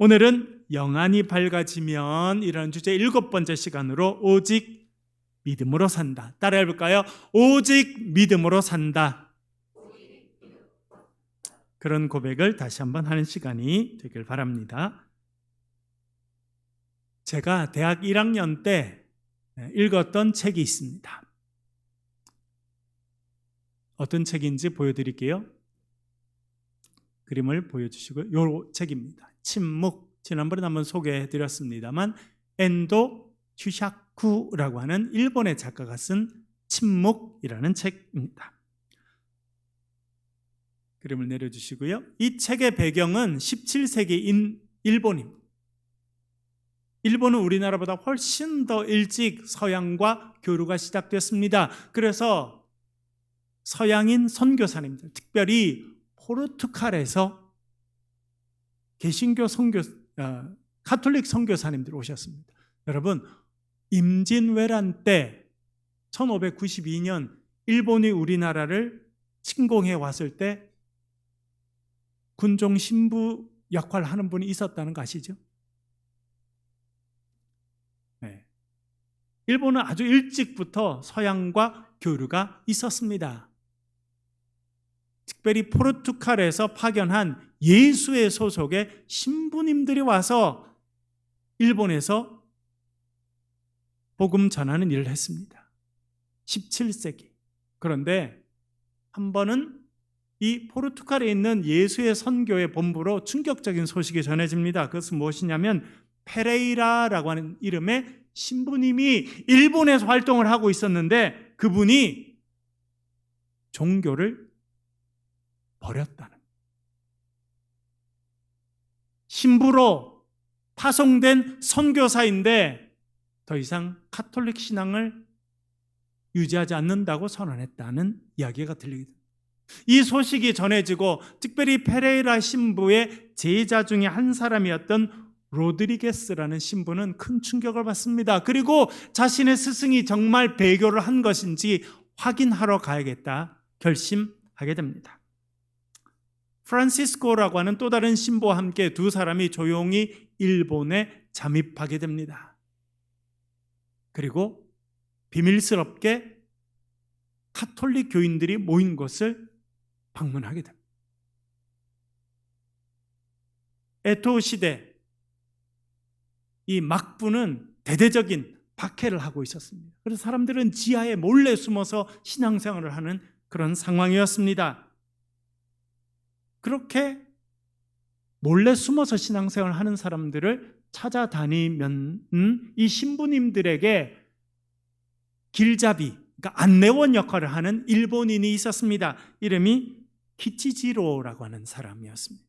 오늘은 영안이 밝아지면 이라는 주제 7번째 시간으로 오직 믿음으로 산다. 따라해 볼까요? 오직 믿음으로 산다. 그런 고백을 다시 한번 하는 시간이 되길 바랍니다. 제가 대학 1학년 때 읽었던 책이 있습니다. 어떤 책인지 보여드릴게요. 그림을 보여주시고요. 이 책입니다. 침묵. 지난번에 한번 소개해드렸습니다만 엔도 슈샤쿠라고 하는 일본의 작가가 쓴 침묵이라는 책입니다. 그림을 내려주시고요. 이 책의 배경은 17세기인 일본입니다. 일본은 우리나라보다 훨씬 더 일찍 서양과 교류가 시작됐습니다. 그래서 서양인 선교사님들, 특별히 포르투갈에서 개신교 가톨릭 선교사님들 오셨습니다. 여러분, 임진왜란 때 1592년 일본이 우리나라를 침공해 왔을 때 군종 신부 역할을 하는 분이 있었다는 거 아시죠? 네. 일본은 아주 일찍부터 서양과 교류가 있었습니다. 특별히 포르투갈에서 파견한 예수의 소속의 신부님들이 와서 일본에서 복음 전하는 일을 했습니다. 17세기. 그런데 한 번은 이 포르투갈에 있는 예수의 선교의 본부로 충격적인 소식이 전해집니다. 그것은 무엇이냐면 페레이라라고 하는 이름의 신부님이 일본에서 활동을 하고 있었는데 그분이 종교를 버렸다는, 신부로 파송된 선교사인데 더 이상 가톨릭 신앙을 유지하지 않는다고 선언했다는 이야기가 들리게 됩니다. 이 소식이 전해지고 특별히 페레이라 신부의 제자 중에 한 사람이었던 로드리게스라는 신부는 큰 충격을 받습니다. 그리고 자신의 스승이 정말 배교를 한 것인지 확인하러 가야겠다 결심하게 됩니다. 프란시스코라고 하는 또 다른 신부와 함께 두 사람이 조용히 일본에 잠입하게 됩니다. 그리고 비밀스럽게 가톨릭 교인들이 모인 곳을 방문하게 됩니다. 에토 시대 이 막부는 대대적인 박해를 하고 있었습니다. 그래서 사람들은 지하에 몰래 숨어서 신앙생활을 하는 그런 상황이었습니다. 그렇게 몰래 숨어서 신앙생활을 하는 사람들을 찾아다니면 이 신부님들에게 길잡이, 그러니까 안내원 역할을 하는 일본인이 있었습니다. 이름이 키치지로라고 하는 사람이었습니다.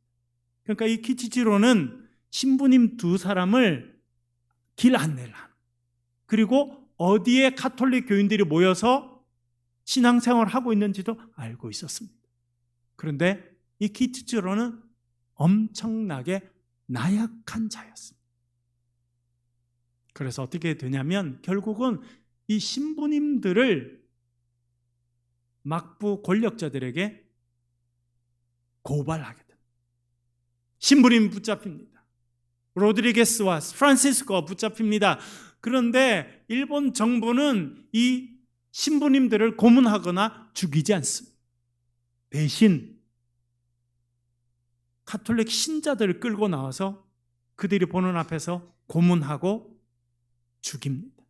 그러니까 이 키치지로는 신부님 두 사람을 길 안내를 하는, 그리고 어디에 가톨릭 교인들이 모여서 신앙생활을 하고 있는지도 알고 있었습니다. 그런데 이 키치지로는 엄청나게 나약한 자였습니다. 그래서 어떻게 되냐면 결국은 이 신부님들을 막부 권력자들에게 고발하게 됩니다. 신부님 붙잡힙니다. 로드리게스와 프란시스코가 붙잡힙니다. 그런데 일본 정부는 이 신부님들을 고문하거나 죽이지 않습니다. 대신 가톨릭 신자들을 끌고 나와서 그들이 보는 앞에서 고문하고 죽입니다.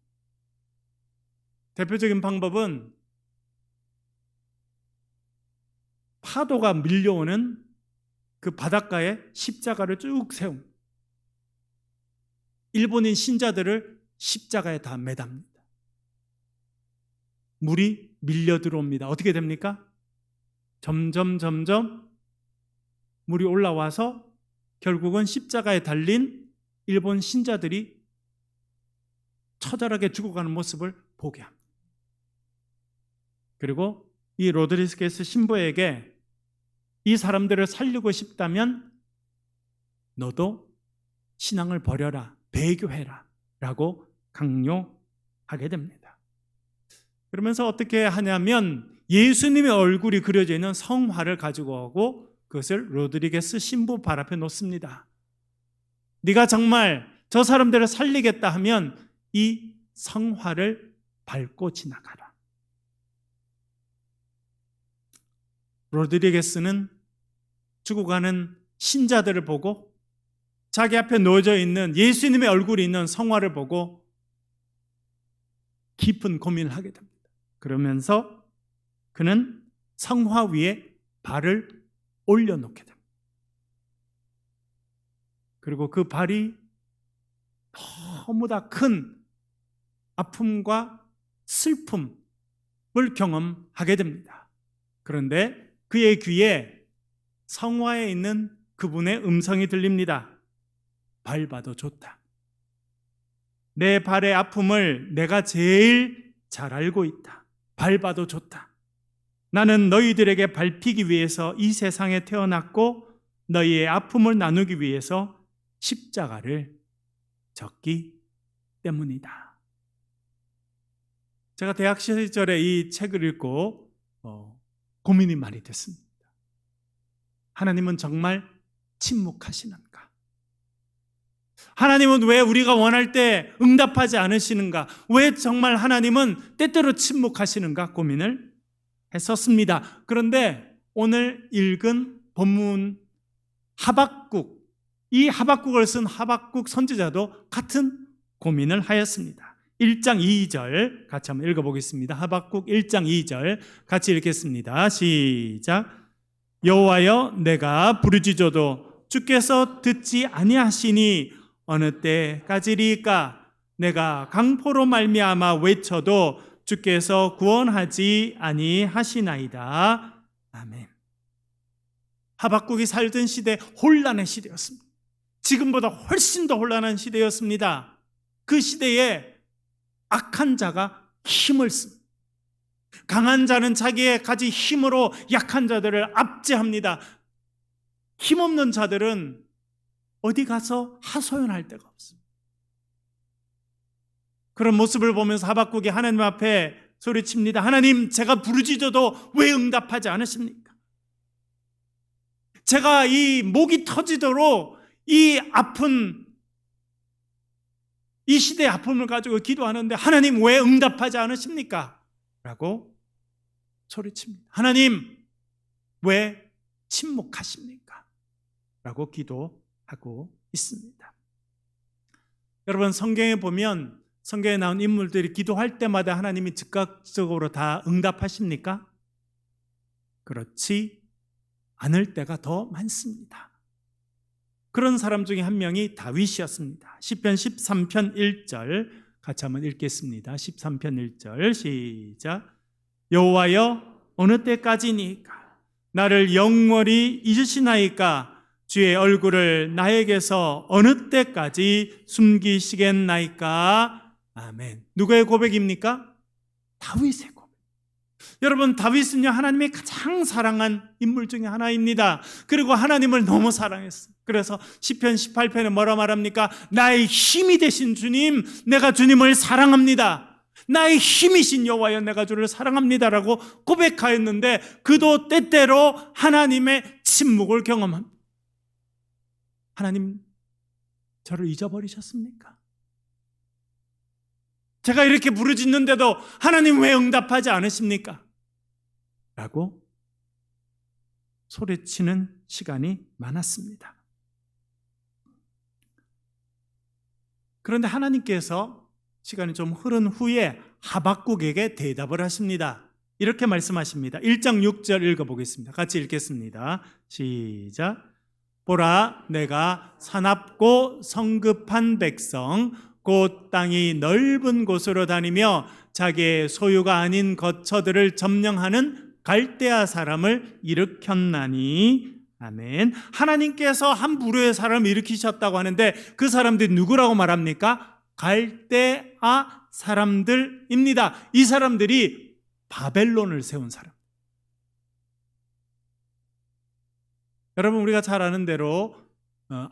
대표적인 방법은 파도가 밀려오는 그 바닷가에 십자가를 쭉 세웁니다. 일본인 신자들을 십자가에 다 매답니다. 물이 밀려 들어옵니다. 어떻게 됩니까? 점점 물이 올라와서 결국은 십자가에 달린 일본 신자들이 처절하게 죽어가는 모습을 보게 합니다. 그리고 이 로드리게스 신부에게 이 사람들을 살리고 싶다면 너도 신앙을 버려라, 배교해라 라고 강요하게 됩니다. 그러면서 어떻게 하냐면 예수님의 얼굴이 그려져 있는 성화를 가지고 오고 그것을 로드리게스 신부 발 앞에 놓습니다. 네가 정말 저 사람들을 살리겠다 하면 이 성화를 밟고 지나가라. 로드리게스는 죽어가는 신자들을 보고 자기 앞에 놓여져 있는 예수님의 얼굴이 있는 성화를 보고 깊은 고민을 하게 됩니다. 그러면서 그는 성화 위에 발을 올려놓게 됩니다. 그리고 그 발이 너무나 큰 아픔과 슬픔을 경험하게 됩니다. 그런데 그의 귀에 성화에 있는 그분의 음성이 들립니다. 밟아도 좋다. 내 발의 아픔을 내가 제일 잘 알고 있다. 밟아도 좋다. 나는 너희들에게 밟히기 위해서 이 세상에 태어났고 너희의 아픔을 나누기 위해서 십자가를 졌기 때문이다. 제가 대학 시절에 이 책을 읽고 고민이 많이 됐습니다. 하나님은 정말 침묵하시는가? 하나님은 왜 우리가 원할 때 응답하지 않으시는가? 왜 정말 하나님은 때때로 침묵하시는가? 고민을 했었습니다. 그런데 오늘 읽은 본문 하박국, 이 하박국을 쓴 하박국 선지자도 같은 고민을 하였습니다. 1장 2절 같이 한번 읽어보겠습니다. 하박국 1장 2절 같이 읽겠습니다. 시작. 여호와여, 내가 부르짖어도 주께서 듣지 아니하시니 어느 때까지리까? 내가 강포로 말미암아 외쳐도 주께서 구원하지 아니하시나이다. 아멘. 하박국이 살던 시대 혼란의 시대였습니다. 지금보다 훨씬 더 혼란한 시대였습니다. 그 시대에 악한 자가 힘을 씁니다. 강한 자는 자기의 가진 힘으로 약한 자들을 압제합니다. 힘없는 자들은 어디 가서 하소연할 데가 없습니다. 그런 모습을 보면서 하박국이 하나님 앞에 소리칩니다. 하나님, 제가 부르짖어도 왜 응답하지 않으십니까? 제가 이 목이 터지도록 이 아픈 이 시대의 아픔을 가지고 기도하는데 하나님 왜 응답하지 않으십니까? 라고 소리칩니다. 하나님 왜 침묵하십니까? 라고 기도하고 있습니다. 여러분, 성경에 보면 성경에 나온 인물들이 기도할 때마다 하나님이 즉각적으로 다 응답하십니까? 그렇지 않을 때가 더 많습니다. 그런 사람 중에 한 명이 다윗이었습니다. 시편 13편 1절 같이 한번 읽겠습니다. 13편 1절 시작. 여호와여, 어느 때까지니까? 나를 영원히 잊으시나이까? 주의 얼굴을 나에게서 어느 때까지 숨기시겠나이까? 아멘. 누구의 고백입니까? 다윗의 고백. 여러분, 다윗은요 하나님의 가장 사랑한 인물 중에 하나입니다. 그리고 하나님을 너무 사랑했어요. 그래서 시편 18편에 뭐라 말합니까? 나의 힘이 되신 주님, 내가 주님을 사랑합니다. 나의 힘이신 여호와여, 내가 주를 사랑합니다라고 고백하였는데 그도 때때로 하나님의 침묵을 경험합니다. 하나님, 저를 잊어버리셨습니까? 제가 이렇게 부르짖는데도 하나님 왜 응답하지 않으십니까? 라고 소리치는 시간이 많았습니다. 그런데 하나님께서 시간이 좀 흐른 후에 하박국에게 대답을 하십니다. 이렇게 말씀하십니다. 1장 6절 읽어보겠습니다. 같이 읽겠습니다. 시작. 보라, 내가 사납고 성급한 백성 곧 땅이 넓은 곳으로 다니며 자기의 소유가 아닌 거처들을 점령하는 갈대아 사람을 일으켰나니. 아멘. 하나님께서 한 부류의 사람을 일으키셨다고 하는데 그 사람들이 누구라고 말합니까? 갈대아 사람들입니다. 이 사람들이 바벨론을 세운 사람. 여러분, 우리가 잘 아는 대로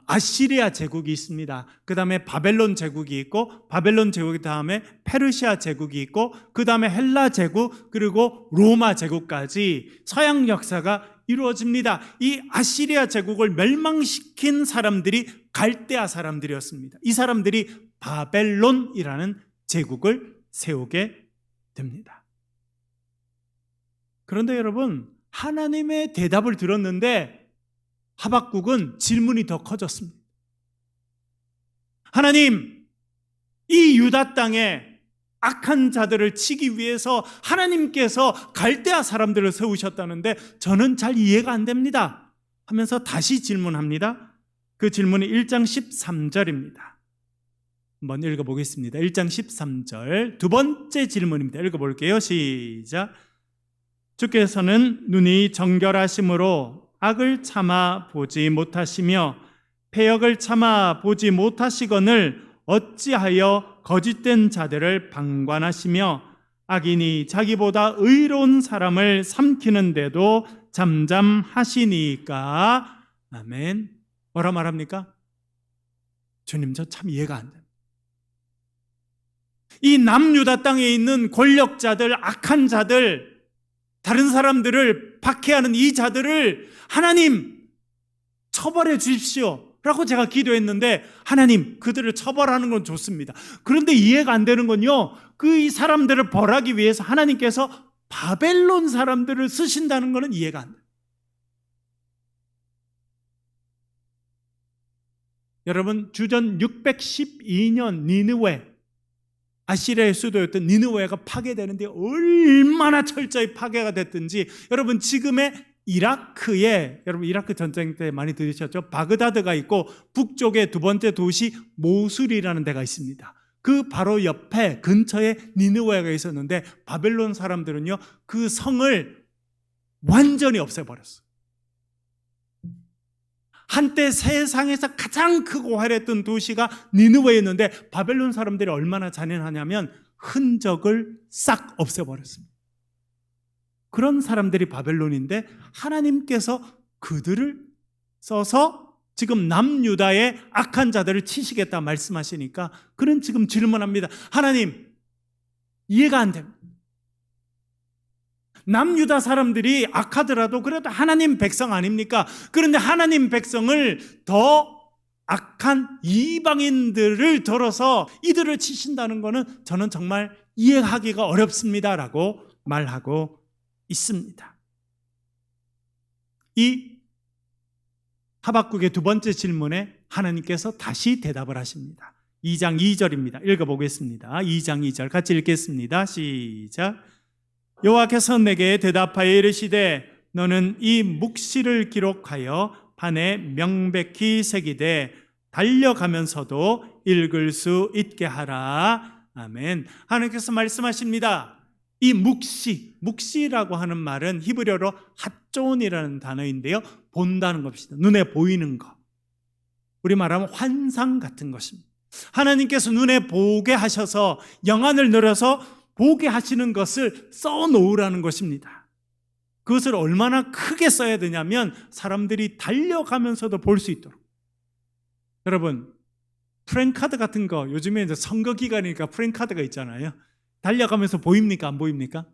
아시리아 제국이 있습니다. 그 다음에 바벨론 제국이 있고, 바벨론 제국 다음에 페르시아 제국이 있고, 그 다음에 헬라 제국, 그리고 로마 제국까지 서양 역사가 이루어집니다. 이 아시리아 제국을 멸망시킨 사람들이 갈대아 사람들이었습니다. 이 사람들이 바벨론이라는 제국을 세우게 됩니다. 그런데 여러분, 하나님의 대답을 들었는데 하박국은 질문이 더 커졌습니다. 하나님, 이 유다 땅에 악한 자들을 치기 위해서 하나님께서 갈대아 사람들을 세우셨다는데 저는 잘 이해가 안 됩니다 하면서 다시 질문합니다. 그 질문이 1장 13절입니다. 한번 읽어보겠습니다. 1장 13절 두 번째 질문입니다. 읽어볼게요. 시작. 주께서는 눈이 정결하심으로 악을 참아 보지 못하시며 패역을 참아 보지 못하시거늘 어찌하여 거짓된 자들을 방관하시며 악인이 자기보다 의로운 사람을 삼키는데도 잠잠하시니까. 아멘. 뭐라 말합니까? 주님, 저 참 이해가 안 됩니다. 이 남유다 땅에 있는 권력자들, 악한 자들, 다른 사람들을 박해하는 이 자들을 하나님 처벌해 주십시오 라고 제가 기도했는데, 하나님 그들을 처벌하는 건 좋습니다. 그런데 이해가 안 되는 건요, 그 이 사람들을 벌하기 위해서 하나님께서 바벨론 사람들을 쓰신다는 것은 이해가 안 돼요. 여러분, 주전 612년 니느웨, 아시리아의 수도였던 니느웨가 파괴되는데 얼마나 철저히 파괴가 됐든지, 여러분 지금의 이라크에, 여러분 이라크 전쟁 때 많이 들으셨죠? 바그다드가 있고 북쪽에 두 번째 도시 모술이라는 데가 있습니다. 그 바로 옆에 근처에 니느웨가 있었는데 바벨론 사람들은요 그 성을 완전히 없애버렸어요. 한때 세상에서 가장 크고 화려했던 도시가 니느웨였는데 바벨론 사람들이 얼마나 잔인하냐면 흔적을 싹 없애버렸습니다. 그런 사람들이 바벨론인데 하나님께서 그들을 써서 지금 남유다의 악한 자들을 치시겠다 말씀하시니까 그는 지금 질문합니다. 하나님, 이해가 안 됩니다. 남유다 사람들이 악하더라도 그래도 하나님 백성 아닙니까? 그런데 하나님 백성을 더 악한 이방인들을 들어서 이들을 치신다는 것은 저는 정말 이해하기가 어렵습니다라고 말하고 있습니다. 이 하박국의 두 번째 질문에 하나님께서 다시 대답을 하십니다. 2장 2절입니다. 읽어보겠습니다. 2장 2절 같이 읽겠습니다. 시작. 여호와께서 내게 대답하여 이르시되 너는 이 묵시를 기록하여 판에 명백히 새기되 달려가면서도 읽을 수 있게 하라. 아멘. 하나님께서 말씀하십니다. 이 묵시라고 하는 말은 히브리어로 핫존이라는 단어인데요, 본다는 것입니다. 눈에 보이는 것, 우리 말하면 환상 같은 것입니다. 하나님께서 눈에 보게 하셔서 영안을 늘어서 보게 하시는 것을 써놓으라는 것입니다. 그것을 얼마나 크게 써야 되냐면 사람들이 달려가면서도 볼 수 있도록. 여러분, 프랭카드 같은 거 요즘에 이제 선거 기간이니까 프랭카드가 있잖아요. 달려가면서 보입니까? 안 보입니까?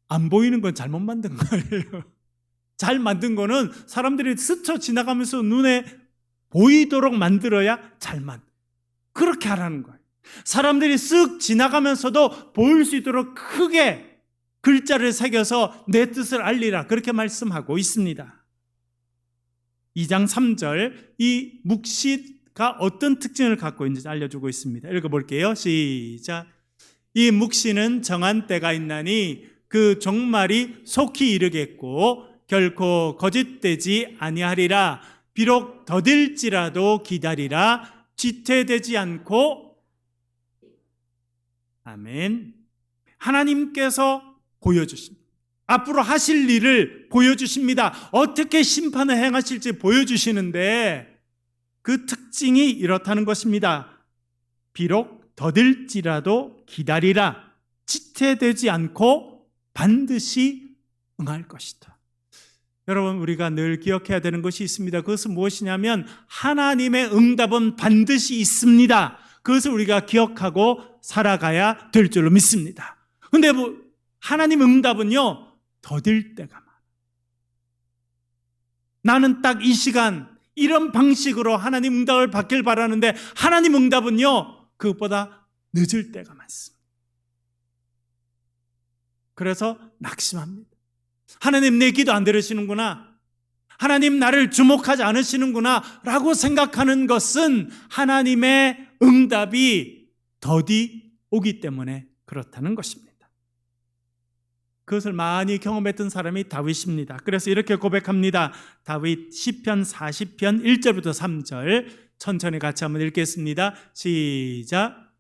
안 보이는 건 잘못 만든 거예요. 잘 만든 거는 사람들이 스쳐 지나가면서 눈에 보이도록 만들어야 그렇게 하라는 거예요. 사람들이 쓱 지나가면서도 보일 수 있도록 크게 글자를 새겨서 내 뜻을 알리라, 그렇게 말씀하고 있습니다. 2장 3절, 이 묵시가 어떤 특징을 갖고 있는지 알려주고 있습니다. 읽어볼게요. 시작. 이 묵시는 정한 때가 있나니 그 종말이 속히 이르겠고 결코 거짓되지 아니하리라. 비록 더딜지라도 기다리라. 지체되지 않고. 아멘. 하나님께서 보여주십니다. 앞으로 하실 일을 보여주십니다. 어떻게 심판을 행하실지 보여주시는데 그 특징이 이렇다는 것입니다. 비록 더딜지라도 기다리라. 지체되지 않고 반드시 응할 것이다. 여러분, 우리가 늘 기억해야 되는 것이 있습니다. 그것은 무엇이냐면 하나님의 응답은 반드시 있습니다. 그것을 우리가 기억하고 살아가야 될 줄로 믿습니다. 그런데 하나님 응답은요 더딜 때가 많아요. 나는 딱 이 시간 이런 방식으로 하나님 응답을 받길 바라는데 하나님 응답은요, 그것보다 늦을 때가 많습니다. 그래서 낙심합니다. 하나님 내 기도 안 들으시는구나, 하나님 나를 주목하지 않으시는구나 라고 생각하는 것은 하나님의 응답이 더디 오기 때문에 그렇다는 것입니다. 그것을 많이 경험했던 사람이 다윗입니다. 그래서 이렇게 고백합니다. 다윗 시편 40편 1절부터 3절 천천히 같이 한번 읽겠습니다. 시작.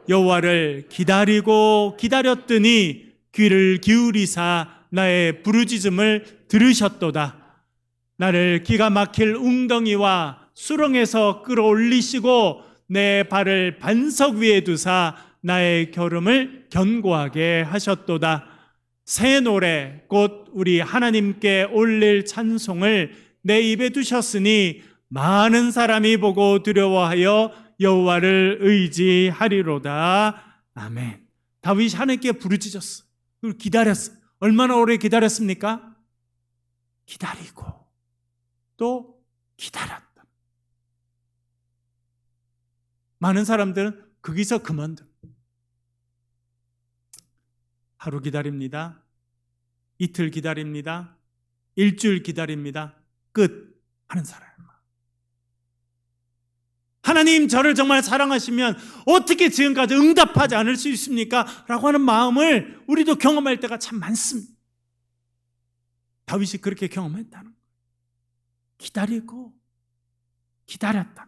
여호와를 기다리고 기다렸더니 귀를 기울이사 나의 부르짖음을 들으셨도다. 나를 기가 막힐 웅덩이와 수렁에서 끌어올리시고 내 발을 반석 위에 두사 나의 결음을 견고하게 하셨도다. 새 노래 곧 우리 하나님께 올릴 찬송을 내 입에 두셨으니 많은 사람이 보고 두려워하여 여호와를 의지하리로다. 아멘. 다윗이 하나님께 부르짖었어. 그리고 기다렸어. 얼마나 오래 기다렸습니까? 기다리고 또 기다렸다. 많은 사람들은 거기서 그만둬. 하루 기다립니다. 이틀 기다립니다. 일주일 기다립니다. 끝 하는 사람. 하나님 저를 정말 사랑하시면 어떻게 지금까지 응답하지 않을 수 있습니까? 라고 하는 마음을 우리도 경험할 때가 참 많습니다. 다윗이 그렇게 경험했다는 거예요. 기다리고 기다렸다.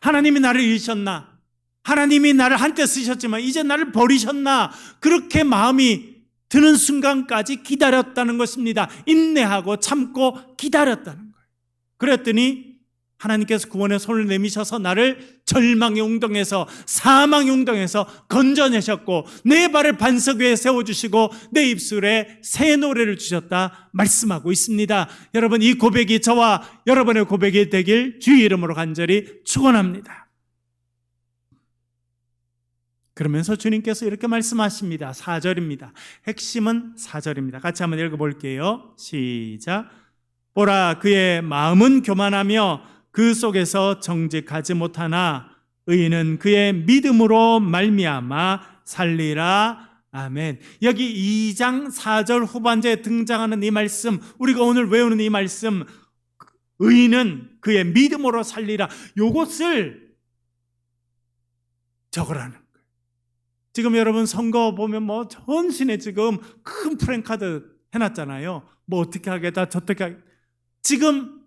하나님이 나를 잃으셨나? 하나님이 나를 한때 쓰셨지만 이제 나를 버리셨나? 그렇게 마음이 드는 순간까지 기다렸다는 것입니다. 인내하고 참고 기다렸다는 거예요. 그랬더니 하나님께서 구원의 손을 내미셔서 나를 절망의 웅덩에서, 사망의 웅덩에서 건져내셨고 내 발을 반석 위에 세워주시고 내 입술에 새 노래를 주셨다 말씀하고 있습니다. 여러분, 이 고백이 저와 여러분의 고백이 되길 주의 이름으로 간절히 축원합니다. 그러면서 주님께서 이렇게 말씀하십니다. 4절입니다. 핵심은 4절입니다. 같이 한번 읽어볼게요. 시작. 보라, 그의 마음은 교만하며 그 속에서 정직하지 못하나 의인은 그의 믿음으로 말미암아 살리라. 아멘. 여기 2장 4절 후반절에 등장하는 이 말씀, 우리가 오늘 외우는 이 말씀, 의인은 그의 믿음으로 살리라, 이것을 적으라는 거예요. 지금 여러분 선거 보면 뭐 전신에 지금 큰 프랭카드 해놨잖아요. 뭐 어떻게 하겠다 저떻게 하겠다. 지금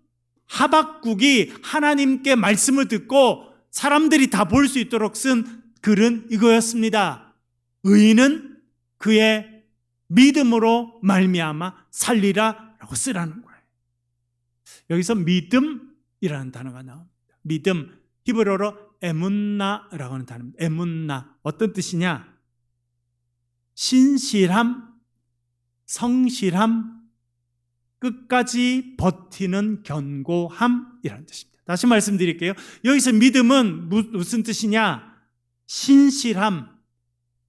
하박국이 하나님께 말씀을 듣고 사람들이 다 볼 수 있도록 쓴 글은 이거였습니다. 의인은 그의 믿음으로 말미암아 살리라 라고 쓰라는 거예요. 여기서 믿음이라는 단어가 나옵니다. 믿음, 히브리어로 에문나라고 하는 단어입니다. 에문나, 어떤 뜻이냐? 신실함, 성실함, 끝까지 버티는 견고함이라는 뜻입니다. 다시 말씀드릴게요. 여기서 믿음은 무슨 뜻이냐? 신실함,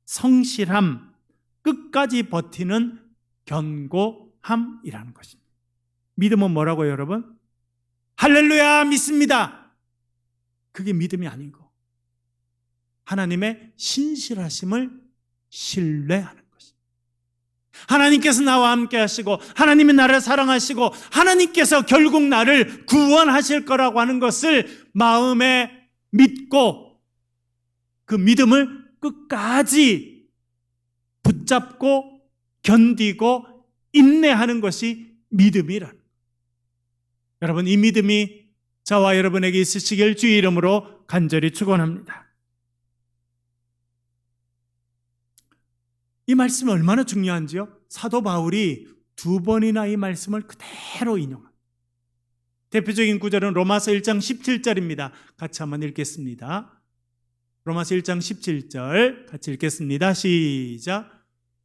성실함, 끝까지 버티는 견고함이라는 것입니다. 믿음은 뭐라고요, 여러분? 할렐루야, 믿습니다. 그게 믿음이 아닌 거. 하나님의 신실하심을 신뢰하는 것입니다. 하나님께서 나와 함께 하시고 하나님이 나를 사랑하시고 하나님께서 결국 나를 구원하실 거라고 하는 것을 마음에 믿고 그 믿음을 끝까지 붙잡고 견디고 인내하는 것이 믿음이라는 거예요. 여러분, 이 믿음이 저와 여러분에게 있으시길 주의 이름으로 간절히 축원합니다. 이 말씀이 얼마나 중요한지요? 사도 바울이 2번이나 이 말씀을 그대로 인용합니다. 대표적인 구절은 로마서 1장 17절입니다. 같이 한번 읽겠습니다. 로마서 1장 17절 같이 읽겠습니다. 시작.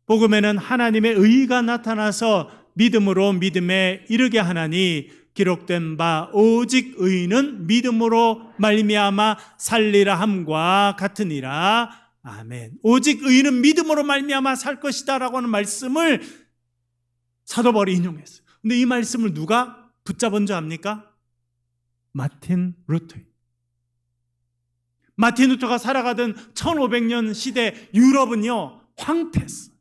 복음에는 하나님의 의가 나타나서 믿음으로 믿음에 이르게 하나니 기록된 바 오직 의인은 믿음으로 말미암아 살리라 함과 같으니라. 아멘. 오직 의인은 믿음으로 말미암아 살 것이다 라고 하는 말씀을 사도 바울이 인용했어요. 근데 이 말씀을 누가 붙잡은 줄 압니까? 마틴 루터. 마틴 루터가 살아가던 1500년 시대 유럽은요, 황폐했어.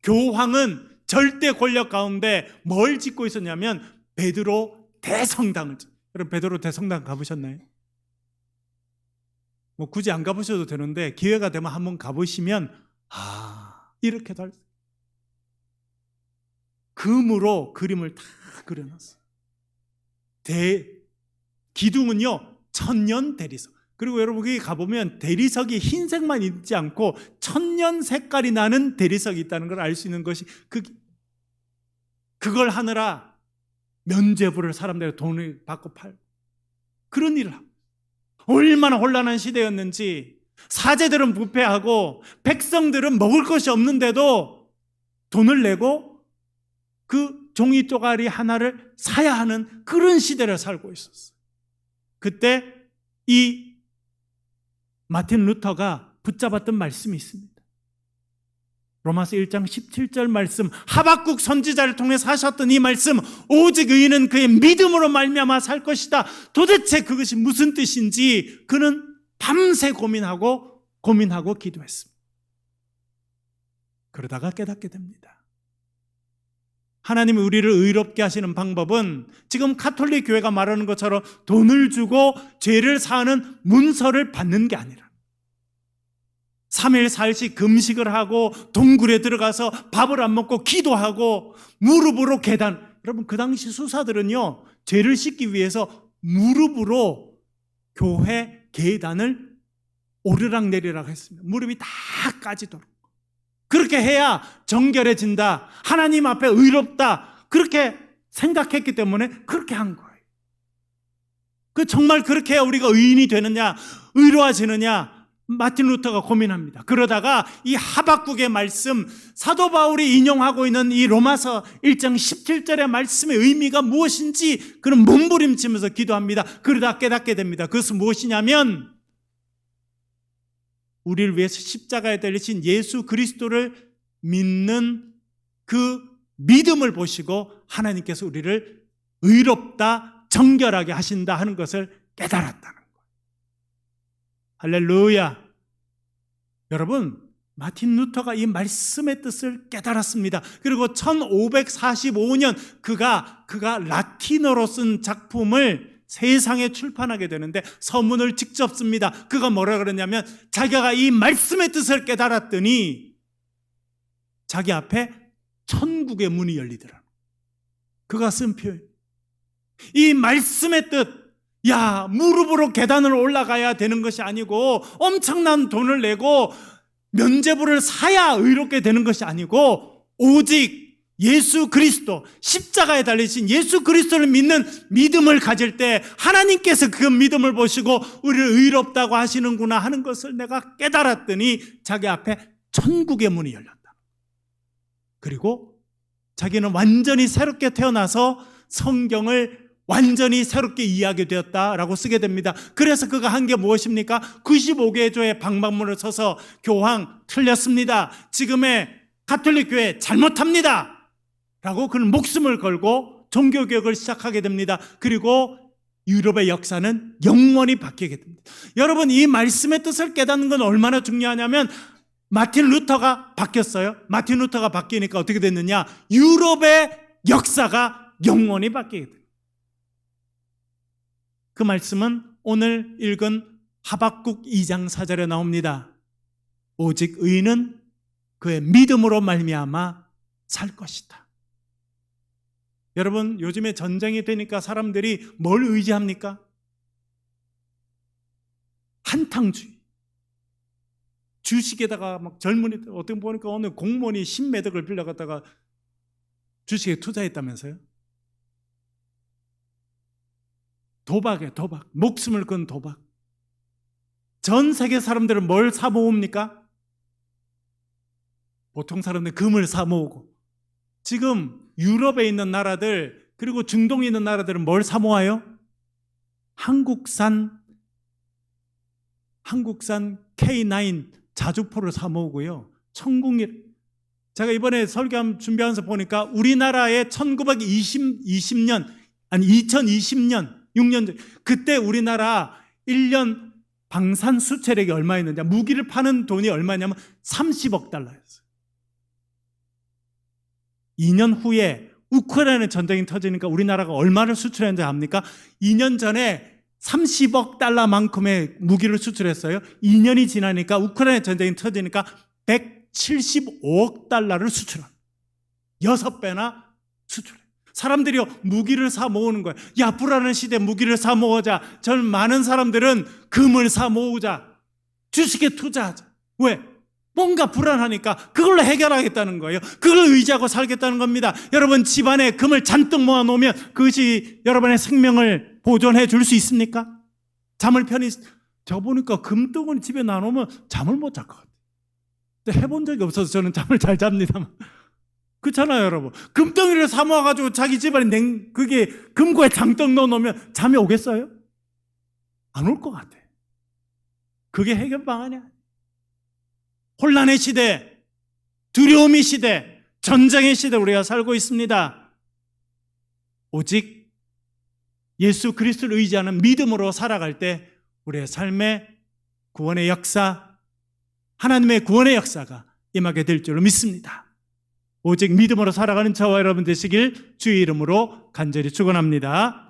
교황은 절대 권력 가운데 뭘 짓고 있었냐면 베드로 대성당을. 여러분 베드로 대성당 가보셨나요? 뭐 굳이 안 가보셔도 되는데 기회가 되면 한번 가보시면 이렇게도 할 수. 금으로 그림을 다 그려놨어. 기둥은요 천년 대리석. 그리고 여러분 거기 가보면 대리석이 흰색만 있지 않고 천년 색깔이 나는 대리석이 있다는 걸 알 수 있는 것이 그걸 하느라 면죄부를 사람들이 돈을 받고 팔고 그런 일을 하고, 얼마나 혼란한 시대였는지 사제들은 부패하고 백성들은 먹을 것이 없는데도 돈을 내고 그 종이 쪼가리 하나를 사야 하는 그런 시대를 살고 있었어요. 그때 이 마틴 루터가 붙잡았던 말씀이 있습니다. 로마서 1장 17절 말씀, 하박국 선지자를 통해 사셨던 이 말씀, 오직 의인은 그의 믿음으로 말미암아 살 것이다. 도대체 그것이 무슨 뜻인지 그는 밤새 고민하고 기도했습니다. 그러다가 깨닫게 됩니다. 하나님이 우리를 의롭게 하시는 방법은 지금 가톨릭 교회가 말하는 것처럼 돈을 주고 죄를 사하는 문서를 받는 게 아니라 3일 4일씩 금식을 하고 동굴에 들어가서 밥을 안 먹고 기도하고 무릎으로 계단. 여러분 그 당시 수사들은요 죄를 씻기 위해서 무릎으로 교회 계단을 오르락내리락 했습니다. 무릎이 다 까지도록. 그렇게 해야 정결해진다, 하나님 앞에 의롭다, 그렇게 생각했기 때문에 그렇게 한 거예요. 정말 그렇게 해야 우리가 의인이 되느냐, 의로워지느냐, 마틴 루터가 고민합니다. 그러다가 이 하박국의 말씀, 사도 바울이 인용하고 있는 이 로마서 1장 17절의 말씀의 의미가 무엇인지 그는 몸부림치면서 기도합니다. 그러다 깨닫게 됩니다. 그것은 무엇이냐면 우리를 위해서 십자가에 달리신 예수 그리스도를 믿는 그 믿음을 보시고 하나님께서 우리를 의롭다, 정결하게 하신다 하는 것을 깨달았다는 거예요. 할렐루야. 여러분 마틴 루터가 이 말씀의 뜻을 깨달았습니다. 그리고 1545년 그가 라틴어로 쓴 작품을 세상에 출판하게 되는데 서문을 직접 씁니다. 그가 뭐라 그러냐면 자기가 이 말씀의 뜻을 깨달았더니 자기 앞에 천국의 문이 열리더라. 그가 쓴 표현. 이 말씀의 뜻, 무릎으로 계단을 올라가야 되는 것이 아니고 엄청난 돈을 내고 면죄부를 사야 의롭게 되는 것이 아니고 오직 예수 그리스도, 십자가에 달리신 예수 그리스도를 믿는 믿음을 가질 때 하나님께서 그 믿음을 보시고 우리를 의롭다고 하시는구나 하는 것을 내가 깨달았더니 자기 앞에 천국의 문이 열렸다. 그리고 자기는 완전히 새롭게 태어나서 성경을 완전히 새롭게 이해하게 되었다라고 쓰게 됩니다. 그래서 그가 한 게 무엇입니까? 95개 교회 방방문을 서서 교황 틀렸습니다, 지금의 가톨릭 교회 잘못합니다 라고 그는 목숨을 걸고 종교개혁을 시작하게 됩니다. 그리고 유럽의 역사는 영원히 바뀌게 됩니다. 여러분 이 말씀의 뜻을 깨닫는 건 얼마나 중요하냐면 마틴 루터가 바뀌었어요. 마틴 루터가 바뀌니까 어떻게 됐느냐, 유럽의 역사가 영원히 바뀌게 됩니다. 그 말씀은 오늘 읽은 하박국 2장 4절에 나옵니다. 오직 의인은 그의 믿음으로 말미암아 살 것이다. 여러분 요즘에 전쟁이 되니까 사람들이 뭘 의지합니까? 한탕주의. 주식에다가 막 젊은이들, 어떻게 보니까 오늘 공무원이 10매덕을 빌려갔다가 주식에 투자했다면서요? 도박에 도박, 목숨을 건 도박. 전 세계 사람들은 뭘 사 모읍니까? 보통 사람들은 금을 사 모으고, 지금 유럽에 있는 나라들 그리고 중동에 있는 나라들은 뭘 사 모아요? 한국산 K9 자주포를 사 모으고요. 제가 이번에 설교 준비하면서 보니까 우리나라의 1920년 아니 2020년 6년 전 그때 우리나라 1년 방산 수출액이 얼마였는지, 무기를 파는 돈이 얼마냐면 30억 달러였어요. 2년 후에 우크라이나 전쟁이 터지니까 우리나라가 얼마를 수출했는지 압니까? 2년 전에 30억 달러만큼의 무기를 수출했어요. 2년이 지나니까 우크라이나 전쟁이 터지니까 175억 달러를 수출한 6배나 수출해. 사람들이 무기를 사 모으는 거예요. 야, 불안한 시대에 무기를 사 모으자. 전 많은 사람들은 금을 사 모으자. 주식에 투자하자. 왜? 뭔가 불안하니까 그걸로 해결하겠다는 거예요. 그걸 의지하고 살겠다는 겁니다. 여러분, 집안에 금을 잔뜩 모아 놓으면 그것이 여러분의 생명을 보존해 줄 수 있습니까? 잠을 편히, 저 보니까 금덩어리 집에 놔놓으면 잠을 못 잘 것 같아요. 해본 적이 없어서 저는 잠을 잘 잡니다만. 그렇잖아요, 여러분. 금덩이를 사 모아가지고 자기 집안에 그게 금고에 장떡 넣어놓으면 잠이 오겠어요? 안 올 것 같아. 그게 해결 방안이야. 혼란의 시대, 두려움의 시대, 전쟁의 시대 우리가 살고 있습니다. 오직 예수 그리스도를 의지하는 믿음으로 살아갈 때 우리의 삶의 구원의 역사, 하나님의 구원의 역사가 임하게 될 줄로 믿습니다. 오직 믿음으로 살아가는 저와 여러분 되시길 주의 이름으로 간절히 축원합니다.